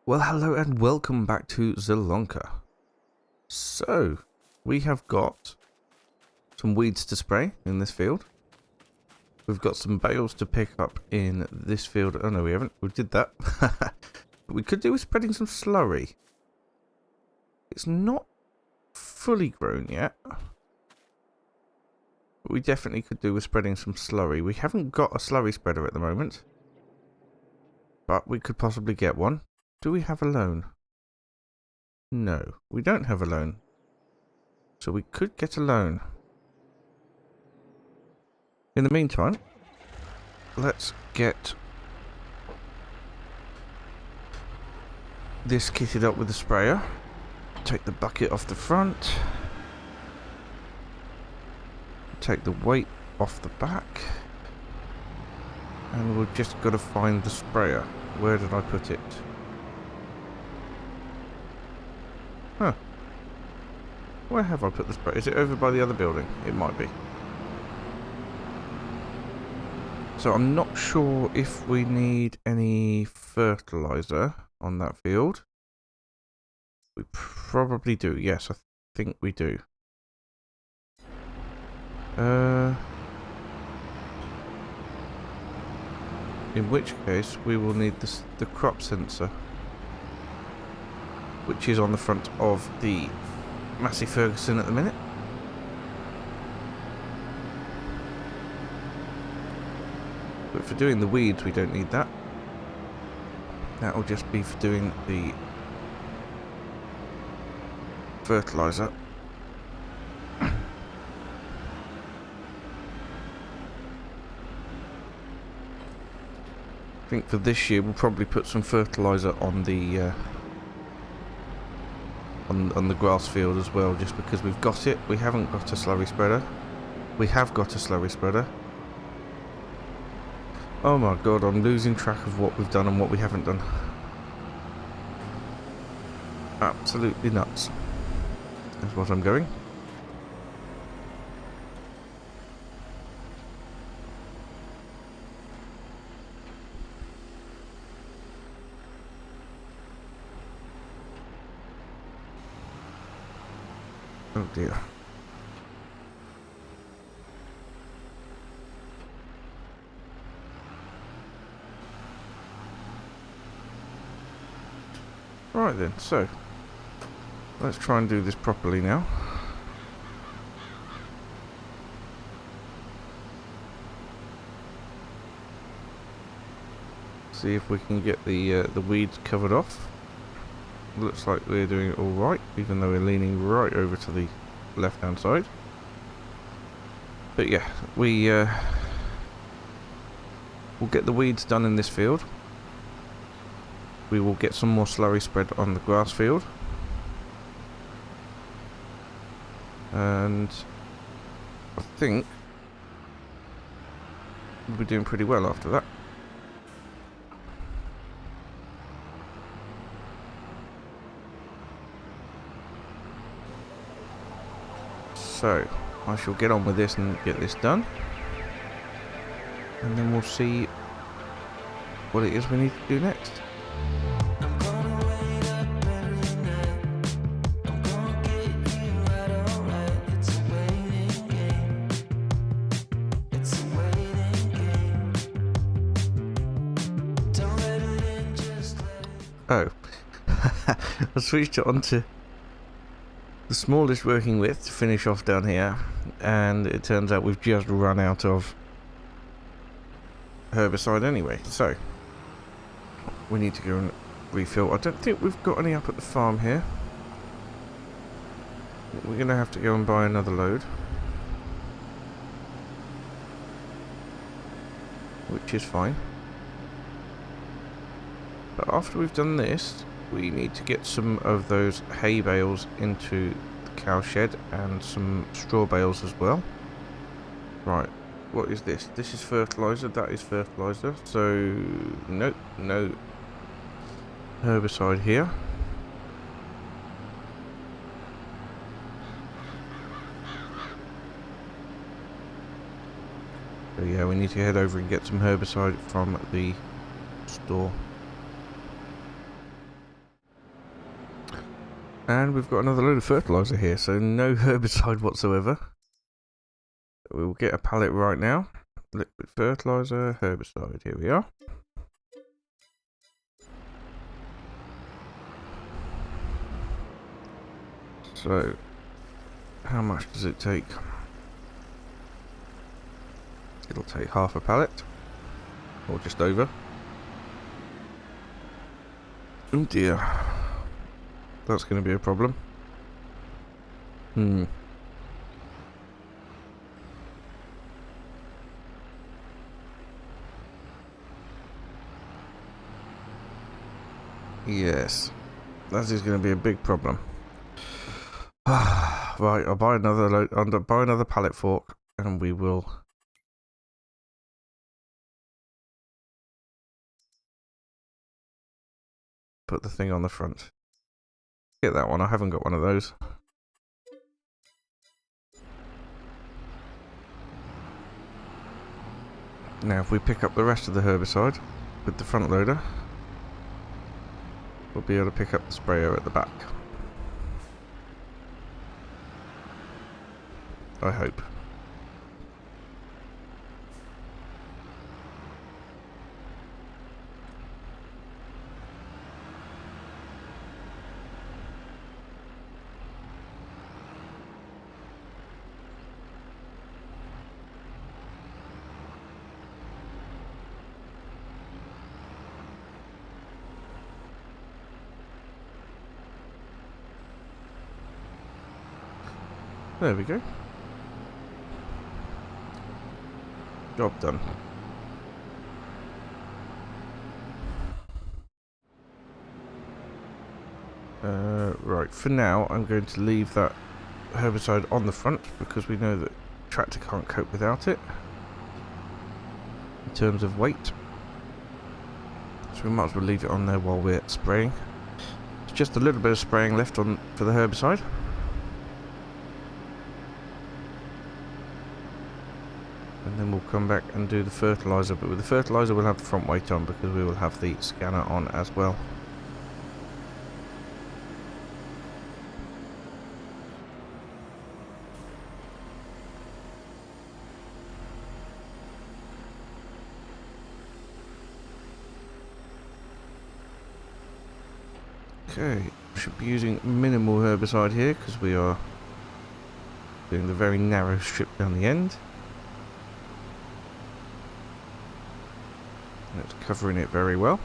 Well, hello and welcome back to Zielonka. So, we have got some weeds to spray in this field. We've got some bales to pick up in this field. Oh no, we haven't. We did that. But we could do with spreading some slurry. It's not fully grown yet. But we definitely could do with spreading some slurry. We haven't got a slurry spreader at the moment. But we could possibly get one. Do we have a loan? No, we don't have a loan. So we could get a loan. In the meantime, let's get this kitted up with the sprayer. Take the bucket off the front. Take the weight off the back. And we've just got to find the sprayer. Where did I put it? Huh. Where have I put the sprayer? Is it over by the other building? It might be. So I'm not sure if we need any fertilizer on that field. We probably do. Yes, I think we do. In which case, we will need the crop sensor, which is on the front of the Massey Ferguson at the minute. But for doing the weeds, we don't need that. That will just be for doing the fertilizer. I think for this year we'll probably put some fertilizer on the on the grass field as well, just because we've got it. We haven't got a slurry spreader. We have got a slurry spreader. Oh my god, I'm losing track of what we've done and what we haven't done. Absolutely nuts. That's what I'm going. Oh dear. Right then, so let's try and do this properly now. See if we can get the weeds covered off. Looks like we're doing it all right, even though we're leaning right over to the left-hand side. But yeah, we'll get the weeds done in this field. We will get some more slurry spread on the grass field. And I think we'll be doing pretty well after that. So, I shall get on with this and get this done. And then we'll see what it is we need to do next. Oh, I switched it onto the smallest working width to finish off down here, and it turns out we've just run out of herbicide anyway, so we need to go and refill. I don't think we've got any up at the farm here. We're going to have to go and buy another load, which is fine. But after we've done this, we need to get some of those hay bales into the cow shed and some straw bales as well. Right, what is this? This is fertilizer, that is fertilizer. So, nope, no herbicide here. So yeah, we need to head over and get some herbicide from the store. And we've got another load of fertilizer here, so no herbicide whatsoever. We will get a pallet right now. Liquid fertilizer, herbicide, here we are. So, how much does it take? It'll take half a pallet, or just over. Oh dear, that's going to be a problem. Yes, that is going to be a big problem. Right, I'll buy another pallet fork, and we will put the thing on the front. Get that one. I haven't got one of those. Now, if we pick up the rest of the herbicide with the front loader, we'll be able to pick up the sprayer at the back. I hope. There we go. Job done. Right, for now I'm going to leave that herbicide on the front because we know that tractor can't cope without it in terms of weight. So we might as well leave it on there while we're spraying. It's just a little bit of spraying left on for the herbicide. And then we'll come back and do the fertilizer, but with the fertilizer we'll have the front weight on because we will have the scanner on as well. Okay, should be using minimal herbicide here because we are doing the very narrow strip down the end. And it's covering it very well.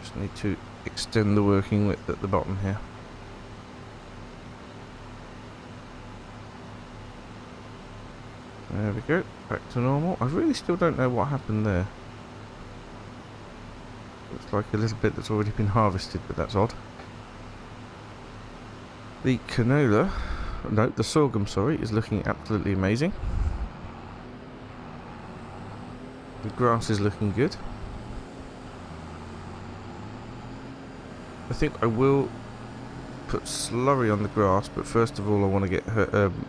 Just need to extend the working width at the bottom here. There we go, back to normal. I really still don't know what happened there. Looks like a little bit that's already been harvested, but that's odd. The canola, no, the sorghum, sorry, is looking absolutely amazing. The grass is looking good. I think I will put slurry on the grass, but first of all I want to get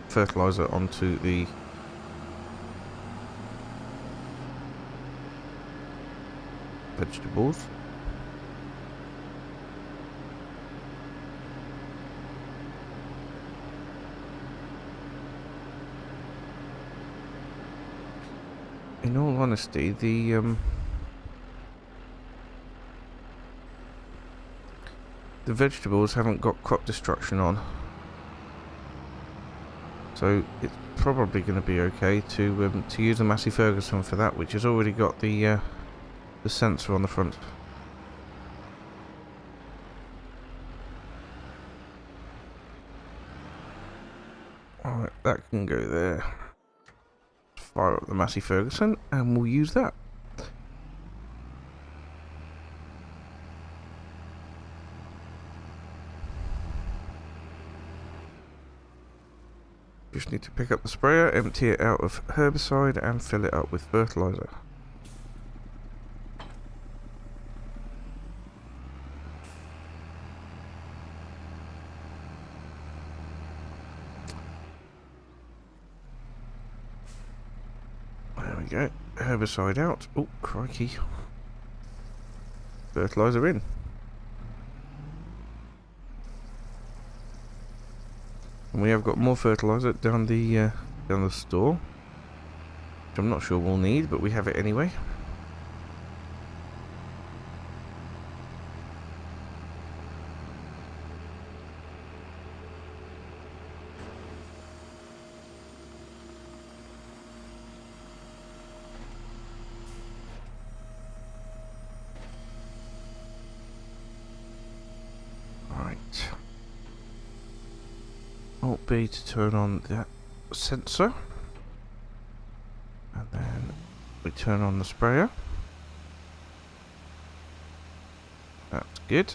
fertilizer onto the vegetables. In all honesty, the vegetables haven't got crop destruction on, so it's probably going to be okay to use the Massey Ferguson for that, which has already got the sensor on the front. Alright, that can go there. Fire up the Massey Ferguson and we'll use that. Just need to pick up the sprayer, empty it out of herbicide and fill it up with fertilizer. go. Herbicide out. Oh, crikey. Fertilizer in. And we have got more fertilizer down the store, which I'm not sure we'll need, but we have it anyway. Right. Alt B to turn on that sensor. And then we turn on the sprayer. That's good.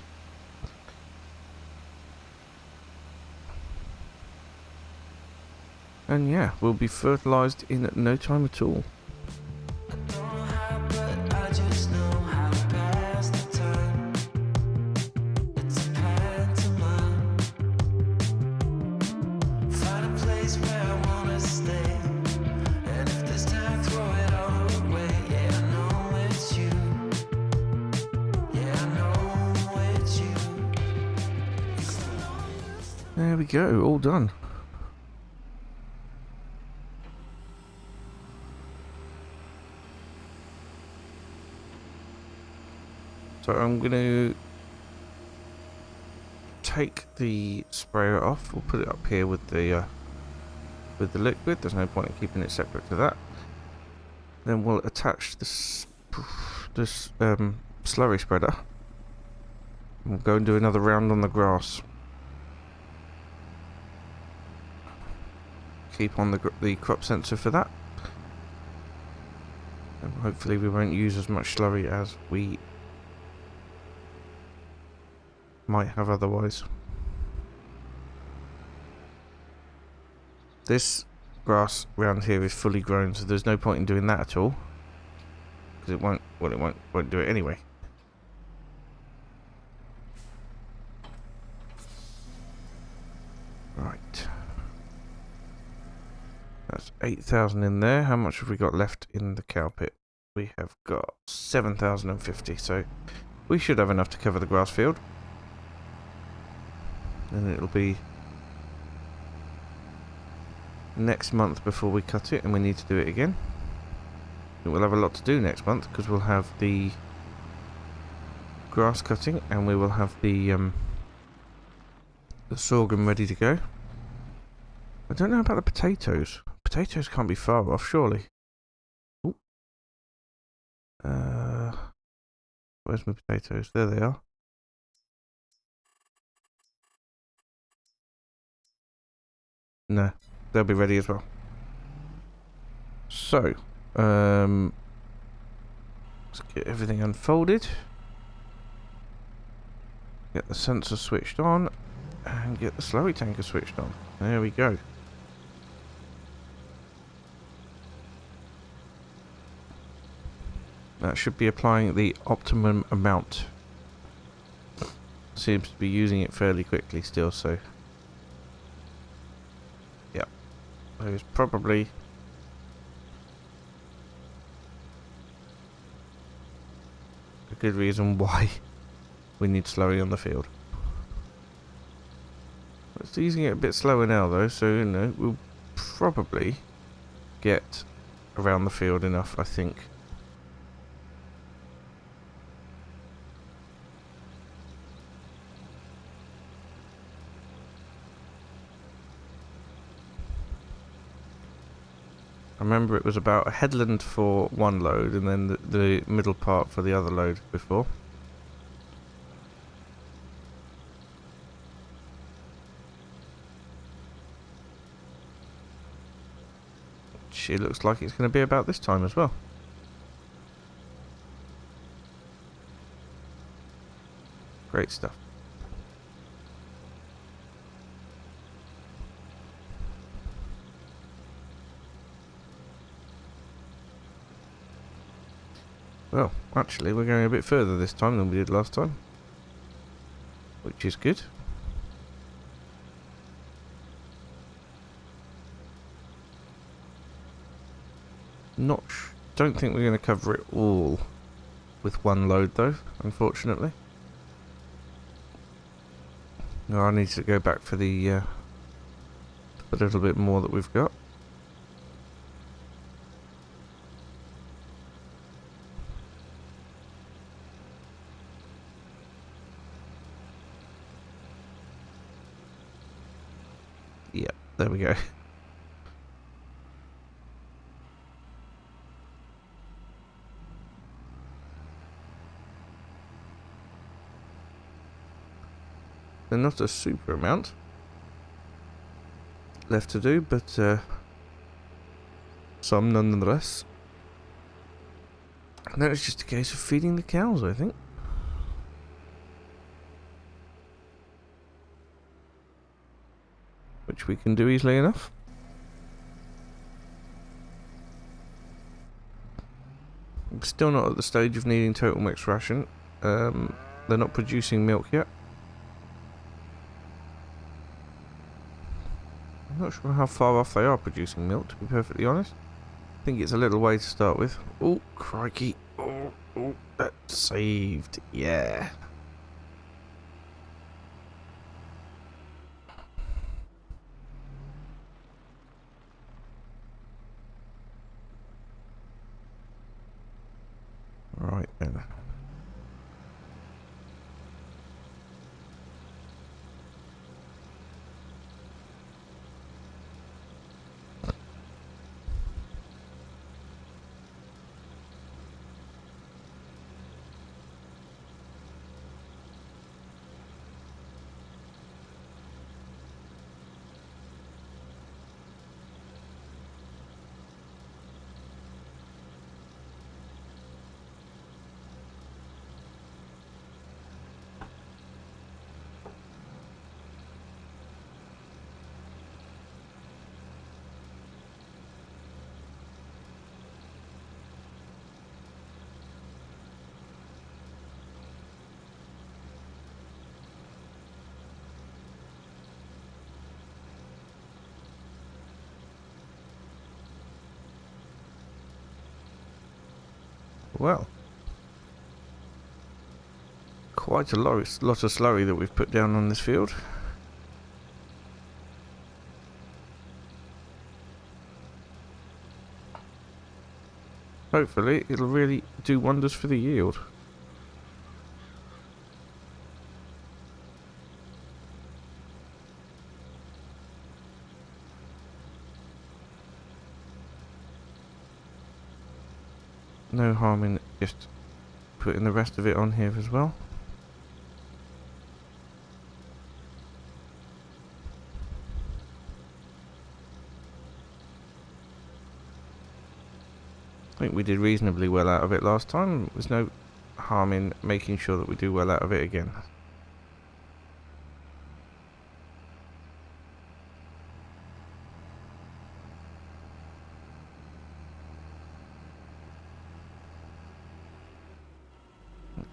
And yeah, we'll be fertilized in no time at all. There we go, all done. So I'm going to take the sprayer off. We'll put it up here with the liquid. There's no point in keeping it separate to that. Then we'll attach this slurry spreader. We'll go and do another round on the grass. Keep on the crop sensor for that. And hopefully we won't use as much slurry as we might have otherwise. This grass around here is fully grown, so there's no point in doing that at all, because it won't do it anyway. Right, that's 8,000 in there. How much have we got left in the cow pit? We have got 7,050, so we should have enough to cover the grass field. And it'll be next month before we cut it, and we need to do it again. We'll have a lot to do next month, because we'll have the grass cutting, and we will have the sorghum ready to go. I don't know about the potatoes. Potatoes can't be far off, surely. Ooh. Where's my potatoes? There they are. No, they'll be ready as well. So, let's get everything unfolded. Get the sensor switched on, and get the slurry tanker switched on. There we go. That should be applying the optimum amount. Seems to be using it fairly quickly still, so yeah, there's probably a good reason why we need slurry on the field. It's using it a bit slower now though, so you know, we'll probably get around the field enough, I think. I remember it was about a headland for one load and then the middle part for the other load before. Which it looks like it's going to be about this time as well. Great stuff. Well, actually, we're going a bit further this time than we did last time, which is good. Not don't think we're going to cover it all with one load though, unfortunately. No, I need to go back for the little bit more that we've got. Yep, there we go. And not a super amount left to do, but some nonetheless. And now it's just a case of feeding the cows, I think. Which we can do easily enough. I'm still not at the stage of needing total mixed ration. They're not producing milk yet. I'm not sure how far off they are producing milk, to be perfectly honest. I think it's a little way to start with. Oh, crikey. Oh, that's saved. Yeah. Right then. Well, quite a lot of slurry that we've put down on this field. Hopefully it'll really do wonders for the yield. No harm in just putting the rest of it on here as well. I think we did reasonably well out of it last time. There's no harm in making sure that we do well out of it again.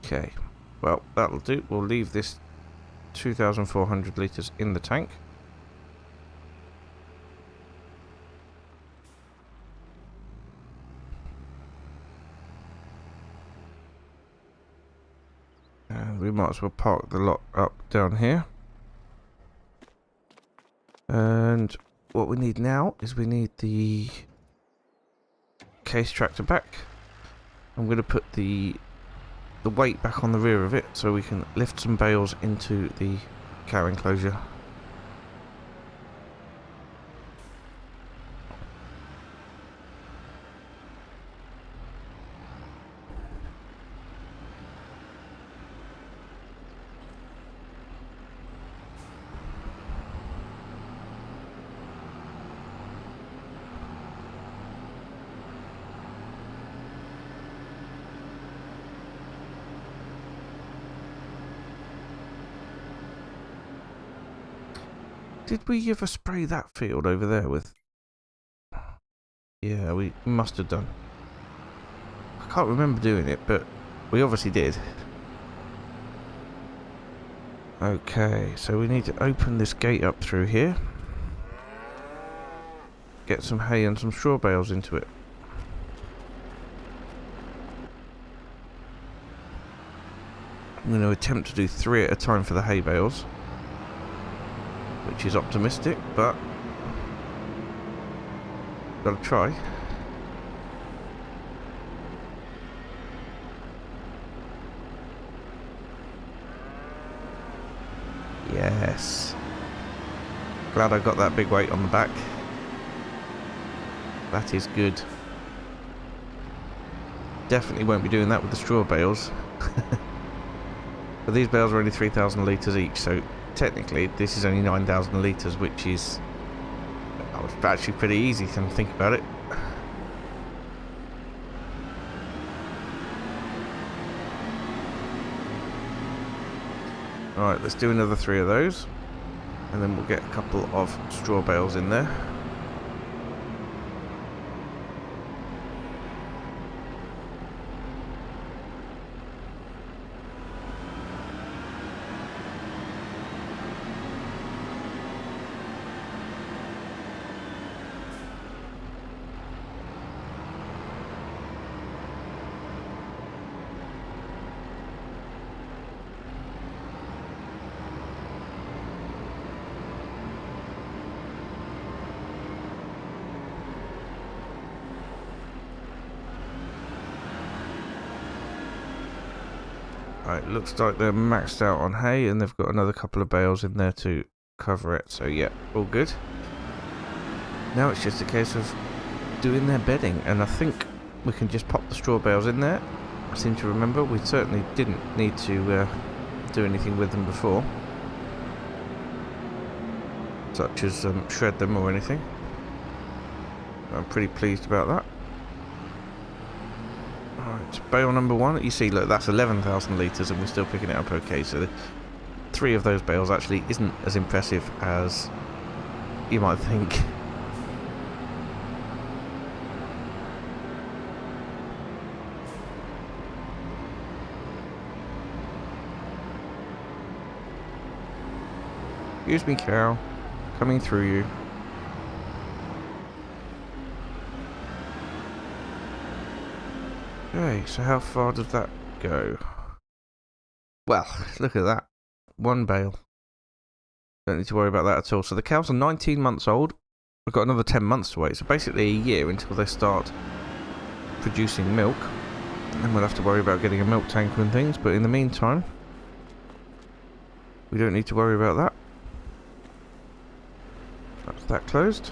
Okay, well, that'll do. We'll leave this 2,400 litres in the tank. And we might as well park the lot up down here. And what we need now is we need the case tractor back. I'm going to put the weight back on the rear of it so we can lift some bales into the cow enclosure. Did we ever spray that field over there with... Yeah, we must have done. I can't remember doing it, but we obviously did. Okay, so we need to open this gate up through here. Get some hay and some straw bales into it. I'm going to attempt to do 3 at a time for the hay bales, which is optimistic, but gotta try. Yes. Glad I got that big weight on the back. That is good. Definitely won't be doing that with the straw bales. But these bales are only 3,000 litres each, so technically this is only 9,000 litres, which is actually pretty easy if you think about it. Alright, let's do another 3 of those, and then we'll get a couple of straw bales in there. Right, looks like they're maxed out on hay, and they've got another couple of bales in there to cover it, so yeah, all good. Now it's just a case of doing their bedding, and I think we can just pop the straw bales in there. I seem to remember we certainly didn't need to do anything with them before, such as shred them or anything. I'm pretty pleased about that. Alright, bale number 1. You see, look, that's 11,000 litres and we're still picking it up okay. So 3 of those bales actually isn't as impressive as you might think. Excuse me, cow. Coming through you. Okay, so how far did that go? Well, look at that. 1 bale. Don't need to worry about that at all. So the cows are 19 months old. We've got another 10 months to wait. So basically a year until they start producing milk. And we'll have to worry about getting a milk tanker and things. But in the meantime, we don't need to worry about that. That's that closed.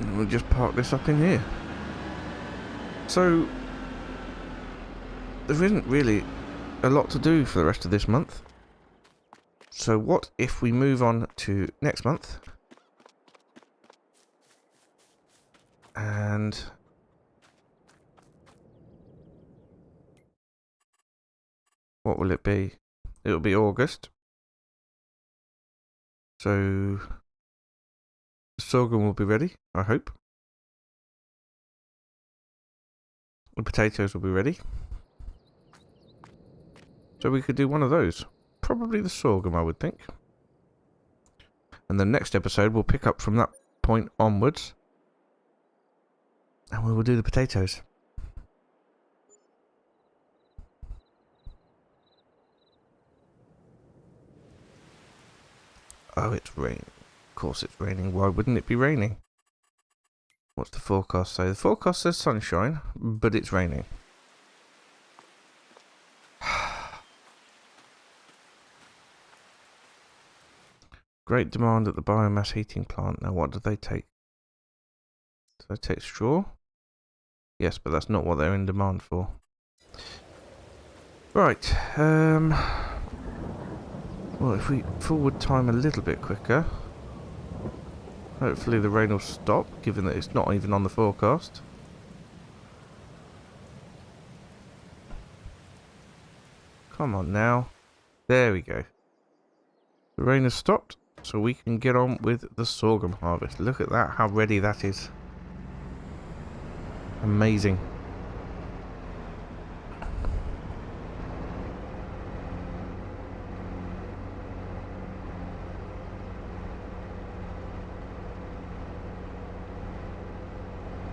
And we'll just park this up in here. So there isn't really a lot to do for the rest of this month. So what if we move on to next month? And what will it be? It'll be August. So the sorghum will be ready, I hope. The potatoes will be ready. So we could do one of those. Probably the sorghum, I would think. And the next episode we'll pick up from that point onwards. And we will do the potatoes. Oh, it's raining. Of course it's raining. Why wouldn't it be raining? What's the forecast say? The forecast says sunshine, but it's raining. Great demand at the biomass heating plant. Now what do they take? Do they take straw? Yes, but that's not what they're in demand for. Right. Well, if we forward time a little bit quicker, hopefully the rain will stop, given that it's not even on the forecast. Come on now. There we go. The rain has stopped, so we can get on with the sorghum harvest. Look at that, how ready that is. Amazing.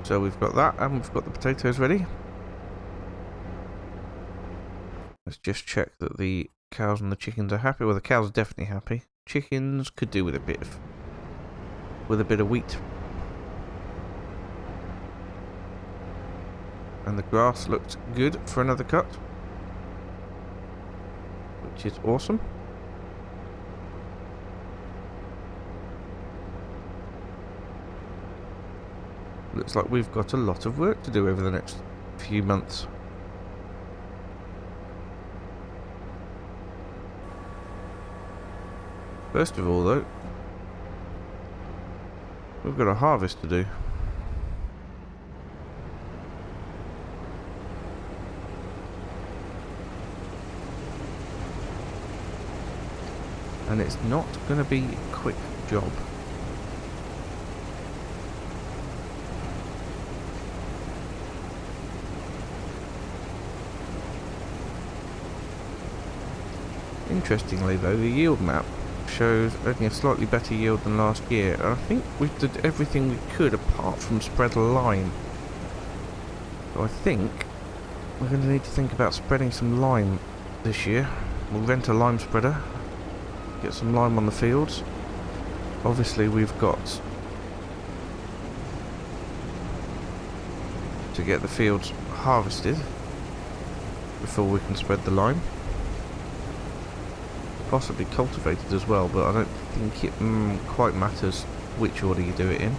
So we've got that, and we've got the potatoes ready. Let's just check that the cows and the chickens are happy. Well, the cows are definitely happy. Chickens could do with a bit of wheat. And the grass looks good for another cut, which is awesome. Looks like we've got a lot of work to do over the next few months. First of all, though, we've got a harvest to do. And it's not going to be a quick job. Interestingly though, the yield map shows only a slightly better yield than last year, and I think we did everything we could apart from spread a lime. So I think we're going to need to think about spreading some lime this year. We'll rent a lime spreader, get some lime on the fields. Obviously we've got to get the fields harvested before we can spread the lime. Possibly cultivated as well, but I don't think it quite matters which order you do it in.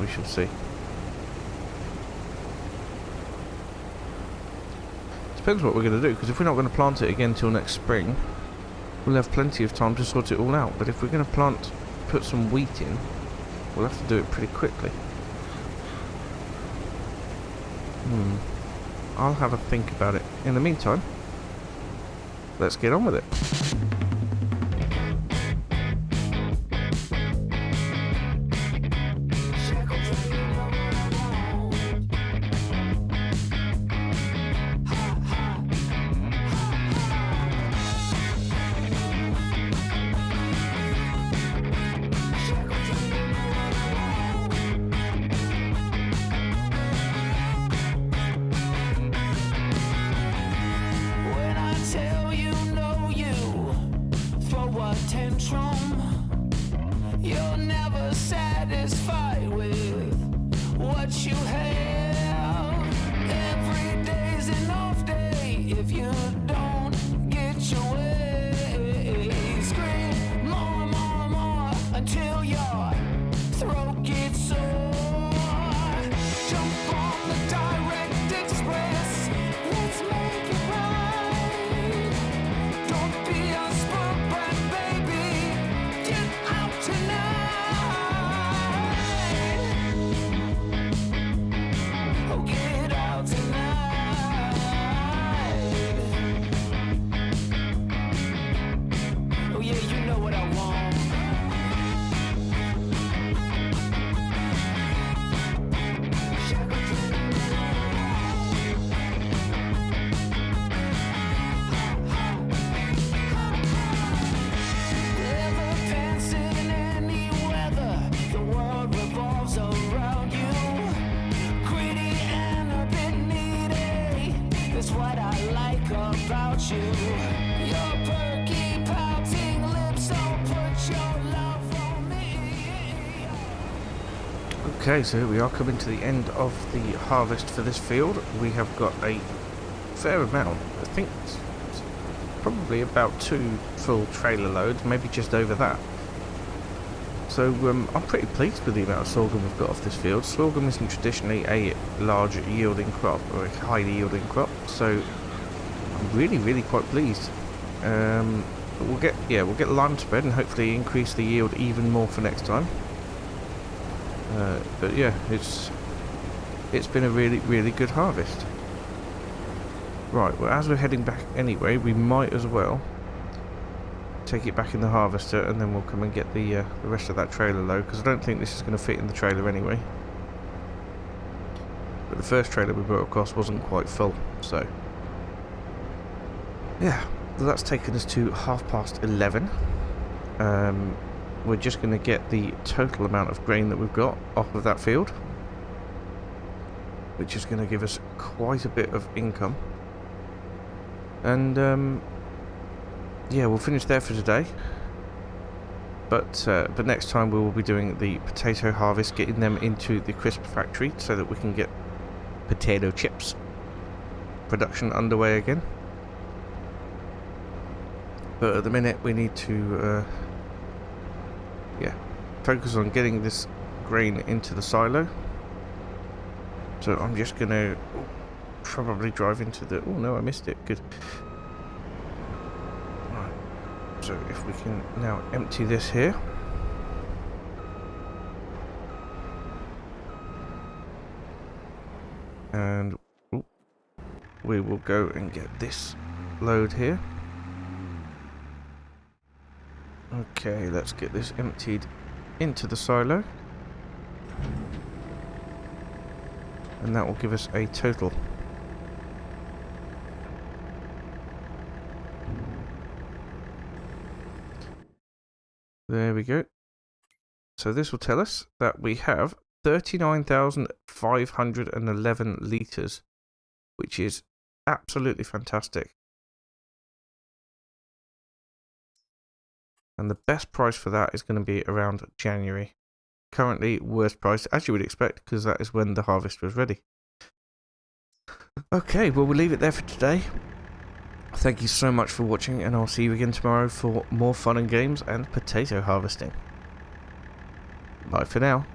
We shall see. Depends what we're going to do, because if we're not going to plant it again till next spring, we'll have plenty of time to sort it all out. But if we're going to put some wheat in, we'll have to do it pretty quickly. I'll have a think about it. In the meantime, let's get on with it. You're never satisfied with what you have. Every day's an off day if you don't get your way. Scream more, more, more until your throat gets sore. Jump on the direct express, let's make it right. Don't be a spoiled brat, baby, get out tonight. Oh, get out tonight. Oh yeah, you know what I want. Never pants in any weather. The world revolves around you. Greedy and a bit needy. That's what I like about you. Your perky, pouting lips don't put your love on me. Okay, so here we are coming to the end of the harvest for this field. We have got a fair amount. I think it's probably about 2 full trailer loads, maybe just over that. So I'm pretty pleased with the amount of sorghum we've got off this field. Sorghum isn't traditionally a large yielding crop, or a highly yielding crop, so I'm really quite pleased. But we'll get lime spread and hopefully increase the yield even more for next time. But yeah, it's been a really good harvest. Right, well, as we're heading back anyway, we might as well take it back in the harvester, and then we'll come and get the rest of that trailer load, because I don't think this is going to fit in the trailer anyway. But the first trailer we brought across wasn't quite full, so yeah, that's taken us to 11:30. We're just going to get the total amount of grain that we've got off of that field, which is going to give us quite a bit of income. And yeah, we'll finish there for today. But next time we will be doing the potato harvest, getting them into the crisp factory so that we can get potato chips production underway again. But at the minute we need to yeah, focus on getting this grain into the silo. So I'm just gonna probably drive into the... oh no, I missed it. Good. Right. So if we can now empty this here. And we will go and get this load here. Okay, let's get this emptied into the silo. And that will give us a total. There we go. So this will tell us that we have 39,511 litres, which is absolutely fantastic. And the best price for that is going to be around January. Currently, worst price, as you would expect, because that is when the harvest was ready. Okay, well, we'll leave it there for today. Thank you so much for watching, and I'll see you again tomorrow for more fun and games and potato harvesting. Bye for now.